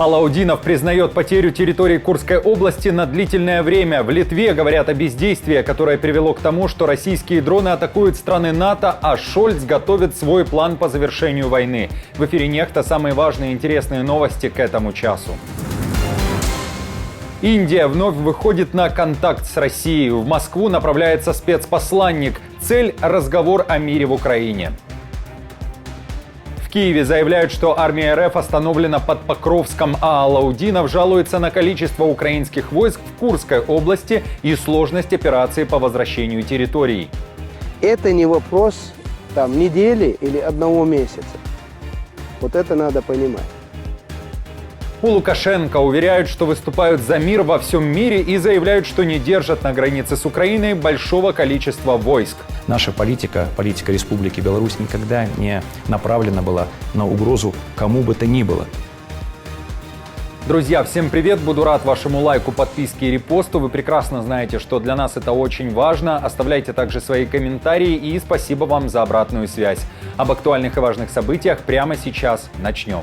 Алаудинов признает потерю территории Курской области на длительное время. В Литве говорят о бездействии, которое привело к тому, что российские дроны атакуют страны НАТО, а Шольц готовит свой план по завершению войны. В эфире «Нехта» самые важные и интересные новости к этому часу. Индия вновь выходит на контакт с Россией. В Москву направляется спецпосланник. Цель – разговор о мире в Украине. В Киеве заявляют, что армия РФ остановлена под Покровском, а Алаудинов жалуется на количество украинских войск в Курской области и сложность операции по возвращению территорий. Это не вопрос недели или одного месяца. Вот это надо понимать. У Лукашенко уверяют, что выступают за мир во всем мире и заявляют, что не держат на границе с Украиной большого количества войск. Наша политика Республики Беларусь никогда не направлена была на угрозу кому бы то ни было. Друзья, всем привет! Буду рад вашему лайку, подписке и репосту. Вы прекрасно знаете, что для нас это очень важно. Оставляйте также свои комментарии и спасибо вам за обратную связь. Об актуальных и важных событиях прямо сейчас начнем.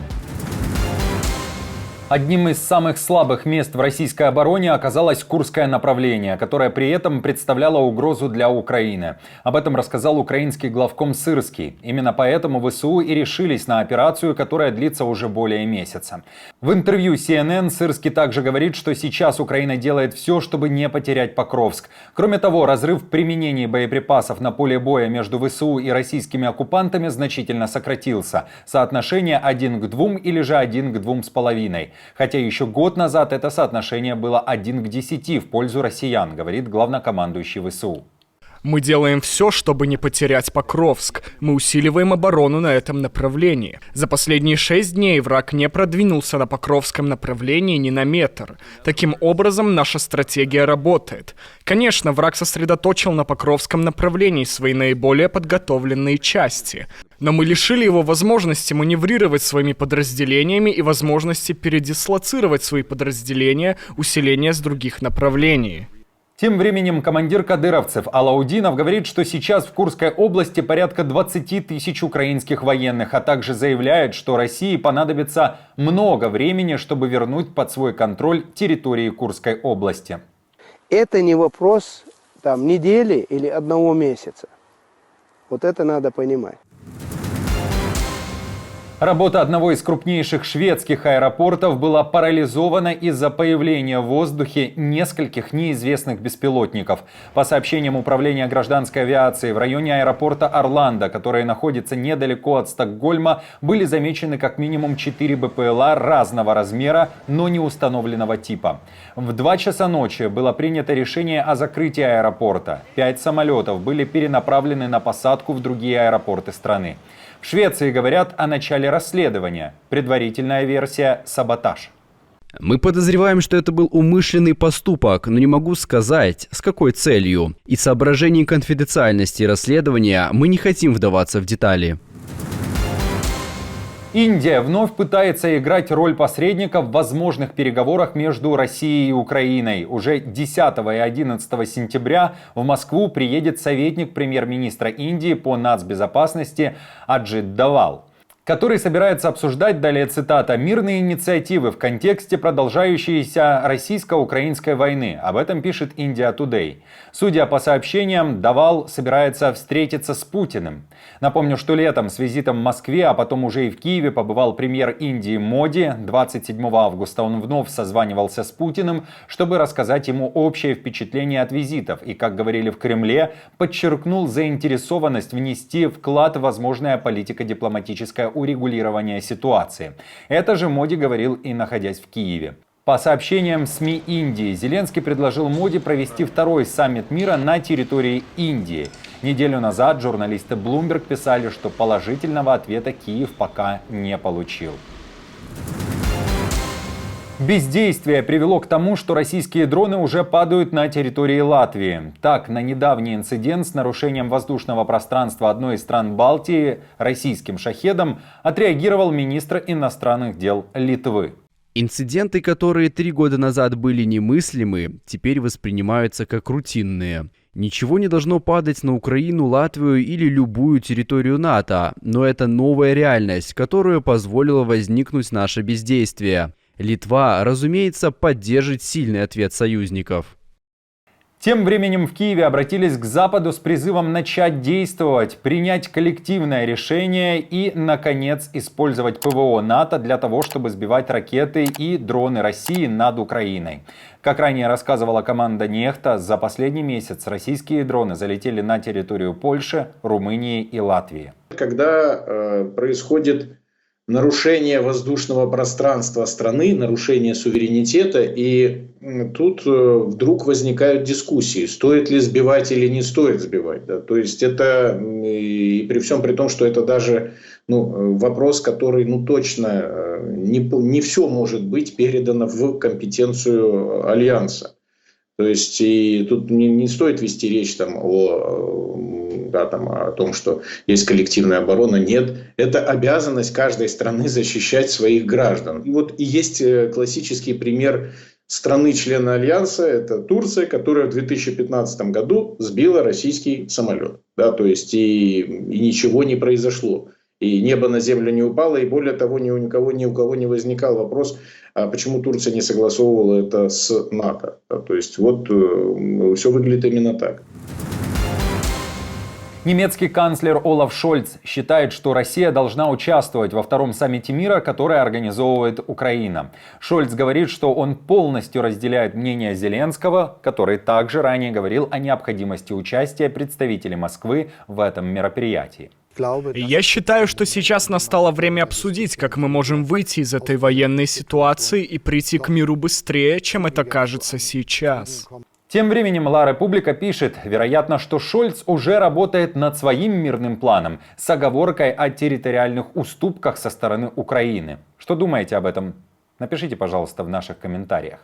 Одним из самых слабых мест в российской обороне оказалось Курское направление, которое при этом представляло угрозу для Украины. Об этом рассказал украинский главком Сырский. Именно поэтому ВСУ и решились на операцию, которая длится уже более месяца. В интервью CNN Сырский также говорит, что сейчас Украина делает все, чтобы не потерять Покровск. Кроме того, разрыв в применении боеприпасов на поле боя между ВСУ и российскими оккупантами значительно сократился. Соотношение 1 к 2 или же 1 к 2,5. Хотя еще год назад это соотношение было 1 к 10 в пользу россиян, говорит главнокомандующий ВСУ. Мы делаем все, чтобы не потерять Покровск. Мы усиливаем оборону на этом направлении. За последние 6 дней враг не продвинулся на Покровском направлении ни на метр. Таким образом, наша стратегия работает. Конечно, враг сосредоточил на Покровском направлении свои наиболее подготовленные части. Но мы лишили его возможности маневрировать своими подразделениями и возможности передислоцировать свои подразделения, усиления с других направлений. Тем временем командир кадыровцев Алаудинов говорит, что сейчас в Курской области порядка 20 тысяч украинских военных, а также заявляет, что России понадобится много времени, чтобы вернуть под свой контроль территории Курской области. Это не вопрос недели или одного месяца. Вот это надо понимать. Работа одного из крупнейших шведских аэропортов была парализована из-за появления в воздухе нескольких неизвестных беспилотников. По сообщениям Управления гражданской авиации, в районе аэропорта Орландо, который находится недалеко от Стокгольма, были замечены как минимум 4 БПЛА разного размера, но не установленного типа. В 2 часа ночи было принято решение о закрытии аэропорта. 5 самолетов были перенаправлены на посадку в другие аэропорты страны. В Швеции говорят о начале расследования. Предварительная версия – саботаж. Мы подозреваем, что это был умышленный поступок, но не могу сказать, с какой целью. Из соображений конфиденциальности расследования мы не хотим вдаваться в детали. Индия вновь пытается играть роль посредника в возможных переговорах между Россией и Украиной. Уже 10 и 11 сентября в Москву приедет советник премьер-министра Индии по нацбезопасности Аджит Давал, который собирается обсуждать, далее цитата, «мирные инициативы в контексте продолжающейся российско-украинской войны». Об этом пишет India Today. Судя по сообщениям, Давал собирается встретиться с Путиным. Напомню, что летом с визитом в Москве, а потом уже и в Киеве побывал премьер Индии Моди. 27 августа он вновь созванивался с Путиным, чтобы рассказать ему общее впечатление от визитов. И, как говорили в Кремле, подчеркнул заинтересованность внести вклад в возможное политико-дипломатическое урегулирование ситуации. Это же Моди говорил и находясь в Киеве. По сообщениям СМИ Индии, Зеленский предложил Моди провести второй саммит мира на территории Индии. Неделю назад журналисты Bloomberg писали, что положительного ответа Киев пока не получил. Бездействие привело к тому, что российские дроны уже падают на территории Латвии. Так, на недавний инцидент с нарушением воздушного пространства одной из стран Балтии российским шахедом отреагировал министр иностранных дел Литвы. Инциденты, которые 3 года назад были немыслимы, теперь воспринимаются как рутинные. Ничего не должно падать на Украину, Латвию или любую территорию НАТО, но это новая реальность, которая позволила возникнуть наше бездействие. Литва, разумеется, поддержит сильный ответ союзников. Тем временем в Киеве обратились к Западу с призывом начать действовать, принять коллективное решение и, наконец, использовать ПВО НАТО для того, чтобы сбивать ракеты и дроны России над Украиной. Как ранее рассказывала команда Нехта, за последний месяц российские дроны залетели на территорию Польши, Румынии и Латвии. Когда происходит нарушение воздушного пространства страны, нарушение суверенитета, и тут вдруг возникают дискуссии, стоит ли сбивать или не стоит сбивать. Да? То есть это, и при всем при том, что это даже вопрос, который точно не все может быть передано в компетенцию Альянса. То есть и тут не стоит вести речь о том, что есть коллективная оборона. Нет, это обязанность каждой страны защищать своих граждан. И есть классический пример страны-члена Альянса, это Турция, которая в 2015 году сбила российский самолет. Да, то есть и ничего не произошло. И небо на землю не упало, и более того, ни у кого не возникал вопрос, а почему Турция не согласовывала это с НАТО. Да, то есть все выглядит именно так. Немецкий канцлер Олаф Шольц считает, что Россия должна участвовать во втором саммите мира, который организовывает Украина. Шольц говорит, что он полностью разделяет мнение Зеленского, который также ранее говорил о необходимости участия представителей Москвы в этом мероприятии. Я считаю, что сейчас настало время обсудить, как мы можем выйти из этой военной ситуации и прийти к миру быстрее, чем это кажется сейчас. Тем временем Ла Република пишет, вероятно, что Шольц уже работает над своим мирным планом с оговоркой о территориальных уступках со стороны Украины. Что думаете об этом? Напишите, пожалуйста, в наших комментариях.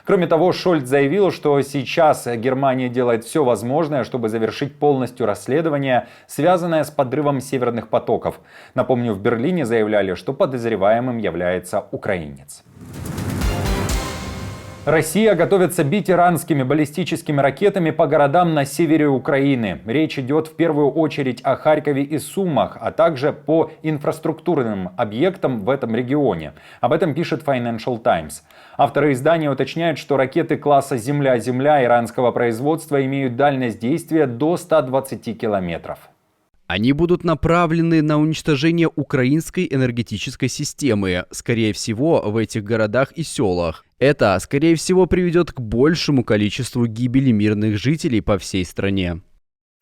Кроме того, Шольц заявил, что сейчас Германия делает все возможное, чтобы завершить полностью расследование, связанное с подрывом северных потоков. Напомню, в Берлине заявляли, что подозреваемым является украинец. Россия готовится бить иранскими баллистическими ракетами по городам на севере Украины. Речь идет в первую очередь о Харькове и Сумах, а также по инфраструктурным объектам в этом регионе. Об этом пишет Financial Times. Авторы издания уточняют, что ракеты класса «Земля-Земля» иранского производства имеют дальность действия до 120 километров. Они будут направлены на уничтожение украинской энергетической системы, скорее всего, в этих городах и селах. Это, скорее всего, приведет к большему количеству гибели мирных жителей по всей стране.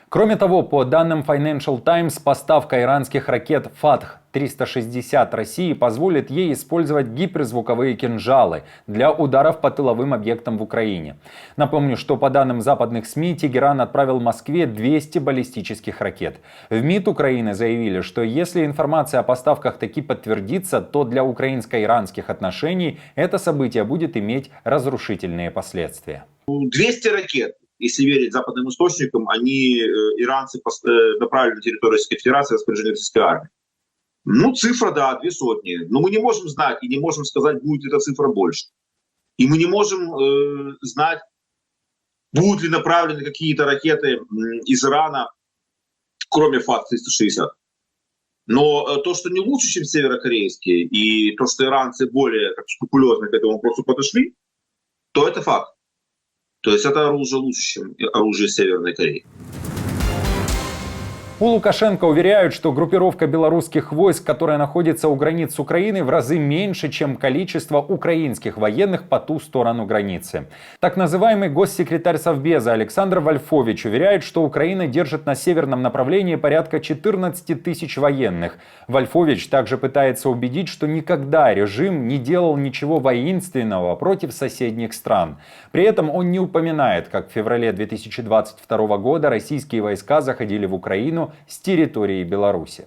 Кроме того, по данным Financial Times, поставка иранских ракет «Фатх-360» России позволит ей использовать гиперзвуковые кинжалы для ударов по тыловым объектам в Украине. Напомню, что по данным западных СМИ, Тегеран отправил Москве 200 баллистических ракет. В МИД Украины заявили, что если информация о поставках таки подтвердится, то для украинско-иранских отношений это событие будет иметь разрушительные последствия. 200 ракет. Если верить западным источникам, иранцы направили на территорию Российской Федерации распоряжение российской армии. Цифра, да, 200. Но мы не можем знать и не можем сказать, будет эта цифра больше. И мы не можем знать, будут ли направлены какие-то ракеты из Ирана, кроме Фатх-360. Но то, что не лучше, чем северокорейские, и то, что иранцы более скрупулезно к этому вопросу подошли, то это факт. То есть это оружие лучше, чем оружие Северной Кореи. У Лукашенко уверяют, что группировка белорусских войск, которая находится у границ Украины, в разы меньше, чем количество украинских военных по ту сторону границы. Так называемый госсекретарь Совбеза Александр Вольфович уверяет, что Украина держит на северном направлении порядка 14 тысяч военных. Вольфович также пытается убедить, что никогда режим не делал ничего воинственного против соседних стран. При этом он не упоминает, как в феврале 2022 года российские войска заходили в Украину с территории Беларуси.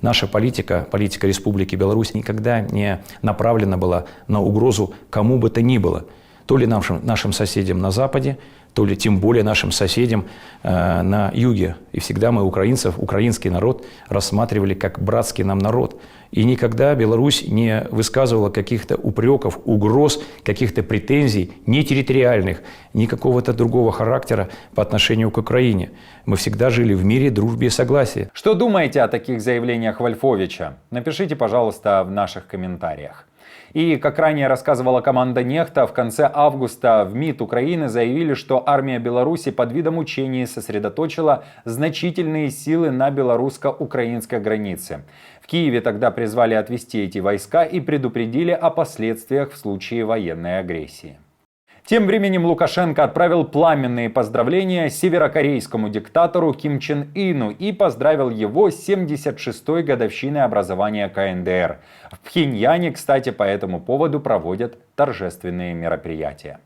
Наша политика Республики Беларусь никогда не направлена была на угрозу кому бы то ни было. То ли нашим соседям на Западе, то ли тем более нашим соседям на Юге. И всегда мы украинцев, украинский народ рассматривали как братский нам народ. И никогда Беларусь не высказывала каких-то упреков, угроз, каких-то претензий, ни территориальных, ни какого-то другого характера по отношению к Украине. Мы всегда жили в мире, дружбе и согласии. Что думаете о таких заявлениях Вольфовича? Напишите, пожалуйста, в наших комментариях. И, как ранее рассказывала команда «Нехта», в конце августа в МИД Украины заявили, что армия Беларуси под видом учений сосредоточила значительные силы на белорусско-украинской границе. В Киеве тогда призвали отвести эти войска и предупредили о последствиях в случае военной агрессии. Тем временем Лукашенко отправил пламенные поздравления северокорейскому диктатору Ким Чен Ыну и поздравил его с 76-й годовщиной образования КНДР. В Пхеньяне, кстати, по этому поводу проводят торжественные мероприятия.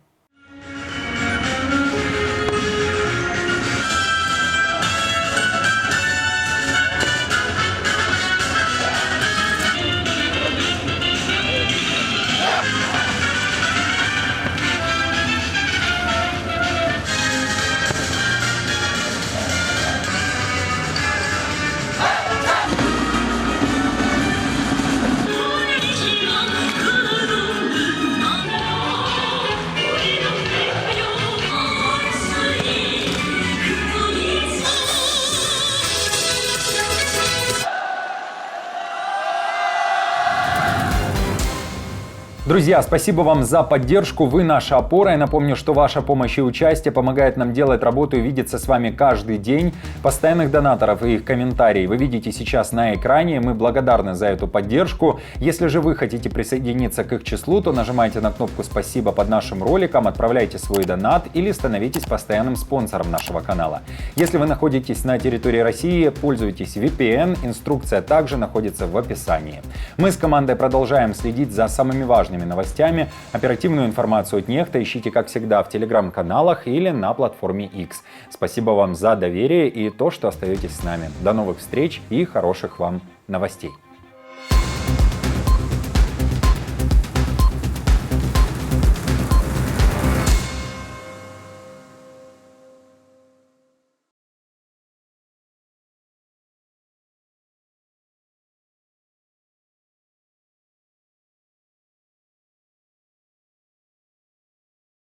Друзья, спасибо вам за поддержку, вы наша опора. Я напомню, что ваша помощь и участие помогает нам делать работу и видеться с вами каждый день. Постоянных донаторов и их комментарии вы видите сейчас на экране. Мы благодарны за эту поддержку. Если же вы хотите присоединиться к их числу, то нажимайте на кнопку «Спасибо» под нашим роликом, отправляйте свой донат или становитесь постоянным спонсором нашего канала. Если вы находитесь на территории России, пользуйтесь VPN, инструкция также находится в описании. Мы с командой продолжаем следить за самыми важными новостями. Оперативную информацию от Нехта ищите, как всегда, в телеграм-каналах или на платформе X. Спасибо вам за доверие и то, что остаетесь с нами. До новых встреч и хороших вам новостей.